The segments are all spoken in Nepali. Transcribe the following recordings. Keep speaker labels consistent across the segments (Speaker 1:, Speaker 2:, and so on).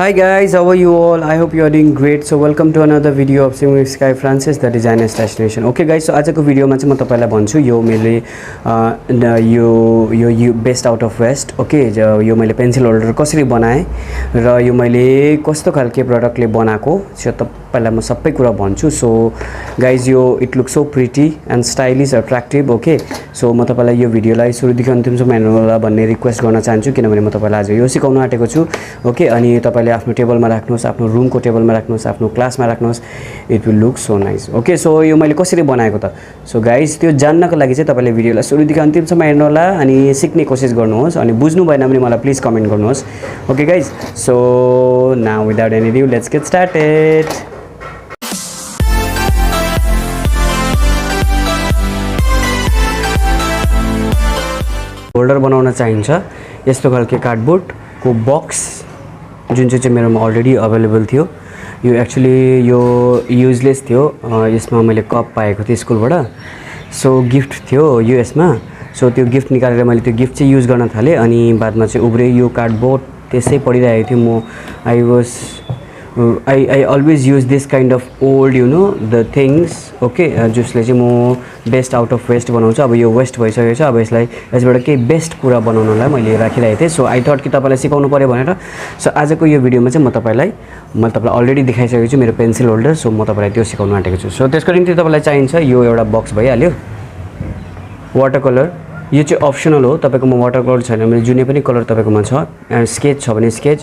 Speaker 1: Hi guys, how are you all? I hope you are doing great. So welcome to another video of Singing Sky Francis, the designer's destination. Okay guys, so आजको भिडियोमा चाहिँ म तपाईलाई भन्छु यो मैले यो best out of waste okay यो मैले पेन्सिल होल्डर कसरी बनाएँ र यो मैले कस्तो खालके प्रोडक्टले बनाएको छ तपाईलाई म सबै कुरा भन्छु. सो गाइज यो it looks so pretty and stylish attractive. Okay so म तपाईलाई यो भिडियोलाई सुरुदेखि अन्तिमसम्म हेर्नु होला भन्ने रिक्वेस्ट गर्न चाहन्छु किनभने म तपाईलाई आज यो सिकाउन आँटेको छु. ओके अनि तपाईले आफ्नो टेबलमा राख्नुहोस्, आफ्नो रुमको टेबलमा राख्नुहोस्, आफ्नो क्लासमा राख्नुहोस्. It will look so nice. Okay so यो मैले कसरी बनाएको त सो गाइज त्यो जान्नको लागि चाहिँ तपाईले भिडियोलाई सुरुदेखि अन्तिमसम्म हेर्नु होला अनि सिक्ने कोसिस गर्नुहोस् अनि बुझ्नु भएन भने मलाई प्लिज कमेन्ट गर्नुहोस्. Okay guys so now without any due let's get started. Holder बनाउन चाहिन्छ यस्तो खालके कार्डबोर्डको बक्स जुन चाहिँ मेरोमा अलरेडी अवेलेबल थियो. यो एक्चुअली यो युजलेस थियो. यसमा मैले कप पाएको थिएँ स्कुलबाट. सो गिफ्ट थियो यो यसमा. सो त्यो गिफ्ट निकालेर मैले त्यो गिफ्ट चाहिँ युज गर्न थालेँ अनि बादमा चाहिँ उब्रे यो कार्डबोर्ड त्यसै पडिरहेको थियो. म I always use this kind of old the things. Okay जसले चाहिँ म बेस्ट आउट अफ वेस्ट बनाउँछु. अब यो वेस्ट भइसकेको छ. अब यसलाई यसबाट केही बेस्ट कुरा बनाउनलाई मैले राखिरहेको थिएँ. सो आई थट कि तपाईँलाई सिकाउनु पऱ्यो भनेर. सो आजको यो भिडियोमा चाहिँ मैले तपाईँलाई अलरेडी देखाइसकेको छु मेरो पेन्सिल होल्डर. सो म तपाईँलाई त्यो सिकाउन आँटेको छु. सो त्यसको निम्ति तपाईँलाई चाहिन्छ यो एउटा बक्स भइहाल्यो. वाटर कलर यो चाहिँ अप्सनल हो. तपाईँकोमा वाटर कलर छैन भने जुनै पनि कलर तपाईँकोमा छ. एन्ड स्केच छ भने स्केच,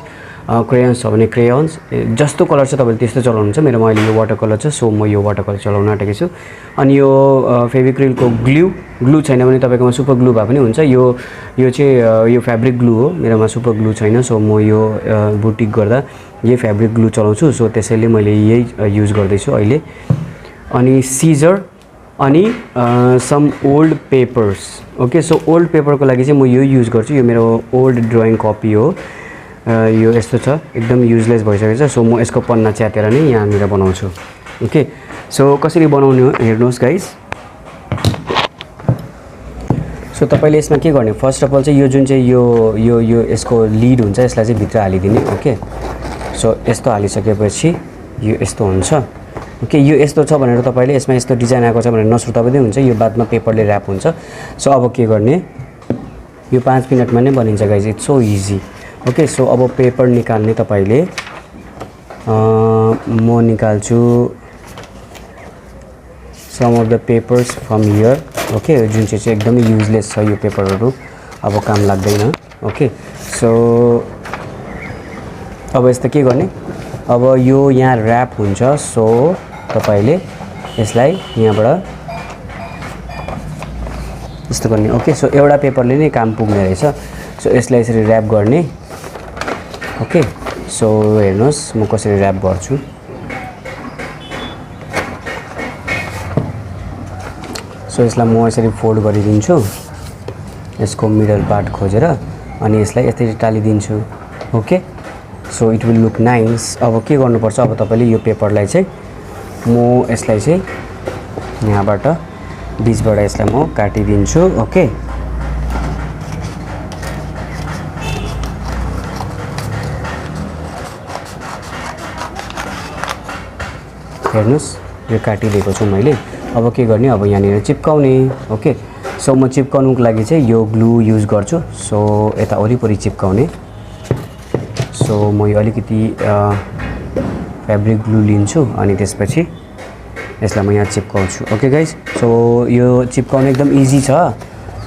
Speaker 1: क्रेयन्स छ भने क्रेयन्स, जस्तो कलर छ तपाईँले त्यस्तो चलाउनुहुन्छ. मेरोमा अहिले यो वाटर कलर छ सो म यो वाटर कलर चलाउन आँटेको छु. अनि यो फेभिक्रिलको ग्लु छैन भने तपाईँकोमा सुपर ग्लु भए पनि हुन्छ. यो चाहिँ यो फेब्रिक ग्लु हो. मेरोमा सुपर ग्लु छैन सो म यो बुटिक गर्दा यही फेब्रिक ग्लु चलाउँछु. सो त्यसैले मैले यही युज गर्दैछु अहिले. अनि सिजर अनि some old papers. Okay so old पेपरको लागि चाहिँ म यो युज गर्छु. यो मेरो ओल्ड ड्रइङ कपी हो. यो यस्तो छ एकदम युजलेस भइसकेको छ. सो म यसको पन्ना च्यातेर नै यहाँनिर बनाउँछु. ओके सो कसरी बनाउने हो हेर्नुहोस् गाइज. सो तपाईँले यसमा के गर्ने फर्स्ट अफ अल चाहिँ यो जुन चाहिँ यो यसको लिड हुन्छ यसलाई चाहिँ भित्र हालिदिने. ओके सो यस्तो हालिसकेपछि यो यस्तो हुन्छ. ओके यो यस्तो छ भनेर तपाईँले यसमा यस्तो डिजाइन आएको छ भनेर नसुर्ताउँदै हुन्छ. यो बादमा पेपरले ऱ्याप हुन्छ. सो अब के गर्ने यो 5 मिनटमा नै बनिन्छ guys. It's so easy. Okay so अब पेपर निकाल्ने तपाईँले म निकाल्छु some of the papers from here. Okay जुन चाहिँ एकदमै युजलेस छ यो पेपरहरू अब काम लाग्दैन. ओके सो अब यस्तो के गर्ने अब यो यहाँ ऱ्याप हुन्छ. सो तपाईँले यसलाई यहाँबाट यस्तो गर्ने. ओके सो एउटा पेपरले नै काम पुग्ने रहेछ. सो यसलाई यसरी ऱ्याप गर्ने. ओके सो हेर्नुहोस् म कसरी ऱ्याप गर्छु. सो यसलाई म यसरी फोल्ड गरिदिन्छु यसको मिडल पार्ट खोजेर अनि यसलाई यसरी टालिदिन्छु. Okay so it will look nice. अब के गर्नुपर्छ अब तपाईँले यो पेपरलाई चाहिँ म यसलाई चाहिँ यहाँबाट बिचबाट यसलाई म काटिदिन्छु. ओके हेर्नुहोस् यो काटिदिएको छु मैले. अब के गर्ने अब यहाँनिर चिप्काउने. ओके सो म चिप्काउनुको लागि चाहिँ यो ग्लु युज गर्छु. सो यता वरिपरि चिप्काउने. सो म यो अलिकति फेब्रिक ग्लु लिन्छु अनि त्यसपछि यसलाई म यहाँ चिप्काउँछु. ओके गाइज सो यो चिप्काउनु एकदम इजी छ.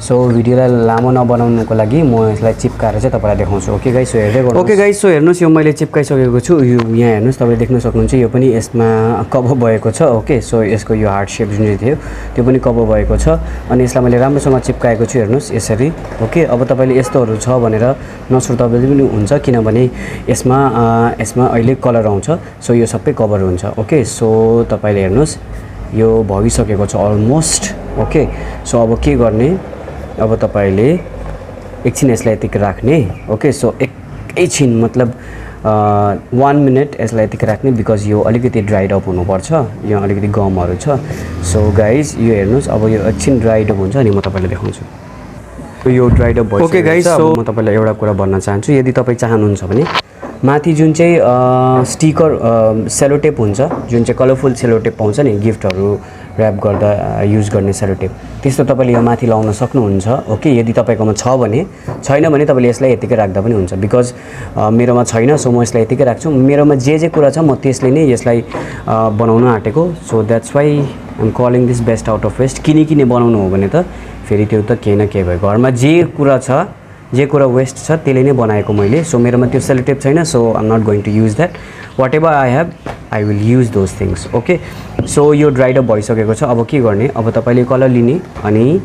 Speaker 1: सो भिडियोलाई लामो नबनाउनुको लागि म यसलाई चिप्काएर चाहिँ तपाईँलाई देखाउँछु. ओके गाइज सो हेर्दै गर्नु. ओके गाइज सो हेर्नुहोस् यो मैले चिप्काइसकेको छु. यो यहाँ हेर्नुहोस् तपाईँले देख्न सक्नुहुन्छ यो पनि यसमा कभर भएको छ. ओके सो यसको यो हार्ट सेप जुन चाहिँ थियो त्यो पनि कभर भएको छ अनि यसलाई मैले राम्रोसँग चिप्काएको छु. हेर्नुहोस् यसरी. ओके अब तपाईँले यस्तोहरू छ भनेर नसुर्ताउँदै पनि हुन्छ किनभने यसमा अहिले कलर आउँछ. सो यो सबै कभर हुन्छ. ओके सो तपाईँले हेर्नुहोस् यो भइसकेको छ अलमोस्ट. ओके सो अब के गर्ने अब तपाईँले एकछिन यसलाई यतिकै राख्ने. ओके सो एकैछिन मतलब 1 मिनट यसलाई यतिकै राख्ने बिकज यो अलिकति ड्राइड अप हुनुपर्छ. यो अलिकति गमहरू छ. सो गाइज यो हेर्नुहोस् अब यो एकछिन ड्राइड अप हुन्छ अनि म तपाईँलाई देखाउँछु. यो ड्राइड अप भइसक्यो. ओके गाइज सो म तपाईँलाई एउटा कुरा भन्न चाहन्छु. यदि तपाईँ चाहनुहुन्छ भने माथि जुन चाहिँ स्टिकर सेलो टेप हुन्छ, जुन चाहिँ कलरफुल सेलो टेप पाउँछ नि गिफ्टहरू ऱ्याप गर्दा युज गर्ने सेलो टेप, त्यस्तो तपाईँले यो माथि लाउन सक्नुहुन्छ। ओके, यदि तपाईँकोमा छ भने, छैन भने तपाईँले यसलाई यतिकै राख्दा पनि हुन्छ। बिकज मेरोमा छैन, सो म यसलाई यतिकै राख्छु। मेरोमा जे कुरा छ म त्यसले नै यसलाई बनाउन आँटेको। So that's why I'm calling this best out of waste. किनी बनाउनु हो भने त फेरि त्यो त केही न केही भयो, घरमा जे कुरा छ, जे कुरा वेस्ट छ त्यसले नै बनाएको मैले। सो मेरोमा त्यो सेलो टेप छैन, so I am not going to use that. Whatever I have I will use those things. Okay, so यो ड्राइड अप भइसकेको छ। अब के गर्ने, अब तपाईँले कलर लिने अनि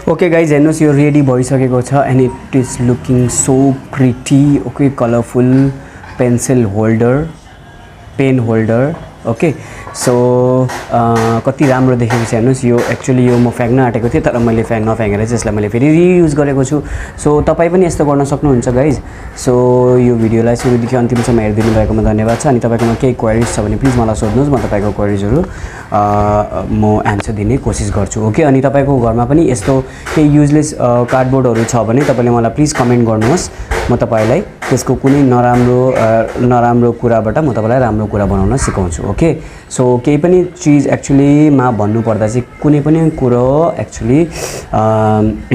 Speaker 1: ओके गाइज, हेर्नुहोस् यो रेडी भइसकेको छ and it is looking so pretty. Okay, colourful pencil holder, pen holder. Okay, so कति राम्रो देखेको छ हेर्नुहोस्। यो एक्चुअली यो म फ्याँक्न आँटेको थिएँ, तर मैले नफ्याँकेर चाहिँ यसलाई मैले फेरि रियुज गरेको छु। सो तपाईँ पनि यस्तो गर्न सक्नुहुन्छ गाइज। सो यो भिडियोलाई सुरुदेखि अन्तिमसम्म हेरिदिनु भएकोमा धन्यवाद छ। अनि तपाईँकोमा केही क्वेरिज छ भने प्लिज मलाई सोध्नुहोस्, म तपाईँको क्वेरिजहरू म एन्सर दिने कोसिस गर्छु। ओके, अनि तपाईँको घरमा पनि यस्तो केही युजलेस कार्डबोर्डहरू छ भने तपाईँले मलाई प्लिज कमेन्ट गर्नुहोस्। म तपाईँलाई त्यसको कुनै नराम्रो कुराबाट म तपाईँलाई राम्रो कुरा बनाउन सिकाउँछु। ओके, सो केही पनि चिज एक्चुअलीमा भन्नुपर्दा चाहिँ कुनै पनि कुरो एक्चुअली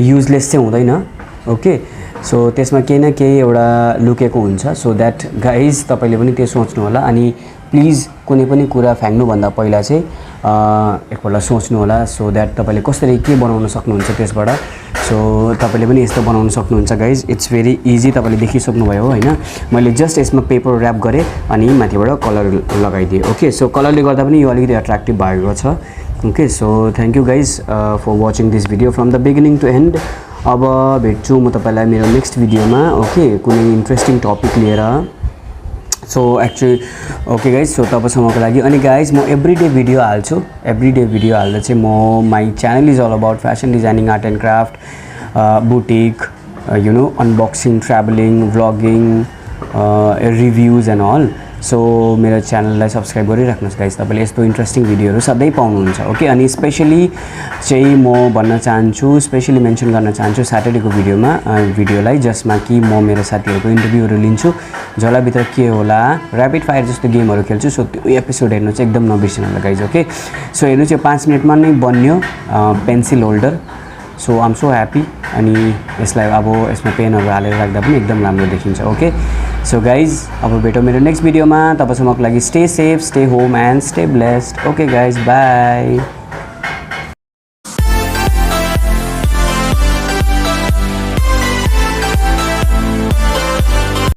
Speaker 1: युजलेस चाहिँ हुँदैन। ओके, सो त्यसमा केही न केही एउटा लुकेको हुन्छ। सो द्याट गाइज तपाईँले पनि त्यो सोच्नु होला। अनि प्लिज कुनै पनि कुरा फ्याँक्नुभन्दा पहिला चाहिँ एकपल्ट सोच्नु होला। सो द्याट तपाईँले कसरी के बनाउन सक्नुहुन्छ त्यसबाट। सो तपाईँले पनि यस्तो बनाउन सक्नुहुन्छ गाइज। इट्स भेरी इजी, तपाईँले देखिसक्नुभयो होइन। मैले जस्ट यसमा पेपर ऱ्याप गरेँ अनि माथिबाट कलर लगाइदिएँ। ओके, सो कलरले गर्दा पनि यो अलिकति एट्र्याक्टिभ भएको छ। Okay, so thank you guys for watching this video from the beginning to end. अब भेट्छु म तपाईँलाई मेरो नेक्स्ट भिडियोमा। ओके, कुनै इन्ट्रेस्टिङ टपिक लिएर। So actually okay guys, so तबसम्मको लागि। अनि गाइज म एभ्रिडे भिडियो हाल्छु। एभ्रिडे भिडियो हाल्दा चाहिँ म my channel is all about fashion designing, art and craft, boutique, you know, unboxing, travelling, vlogging, reviews and all. So मेरो च्यानललाई सब्सक्राइब गरिराख्नुहोस् गाइज, तपाईँले यस्तो इन्ट्रेस्टिङ भिडियोहरू सधैँ पाउनुहुन्छ। ओके, अनि स्पेसली चाहिँ म भन्न चाहन्छु, स्पेसली मेन्सन गर्न चाहन्छु स्याटरडेको भिडियोलाई, जसमा कि म मेरो साथीहरूको इन्टरभ्यूहरू लिन्छु। झोलाभित्र के होला, ऱ्यापिड फायर जस्तो गेमहरू खेल्छु। सो त्यो एपिसोड हेर्नु चाहिँ एकदम नबिर्सिनु होला गाइज। ओके, सो हेर्नु चाहिँ 5 मिनटमा नै बन्यो pencil holder. So I am so happy. अनि यसलाई अब यसमा पेनहरू हालेर राख्दा पनि एकदम राम्रो देखिन्छ। ओके, सो गाइज अब भेटौँ मेरो नेक्स्ट भिडियोमा। तबसम्मको लागि stay safe, stay home and stay blessed. Okay guys, by.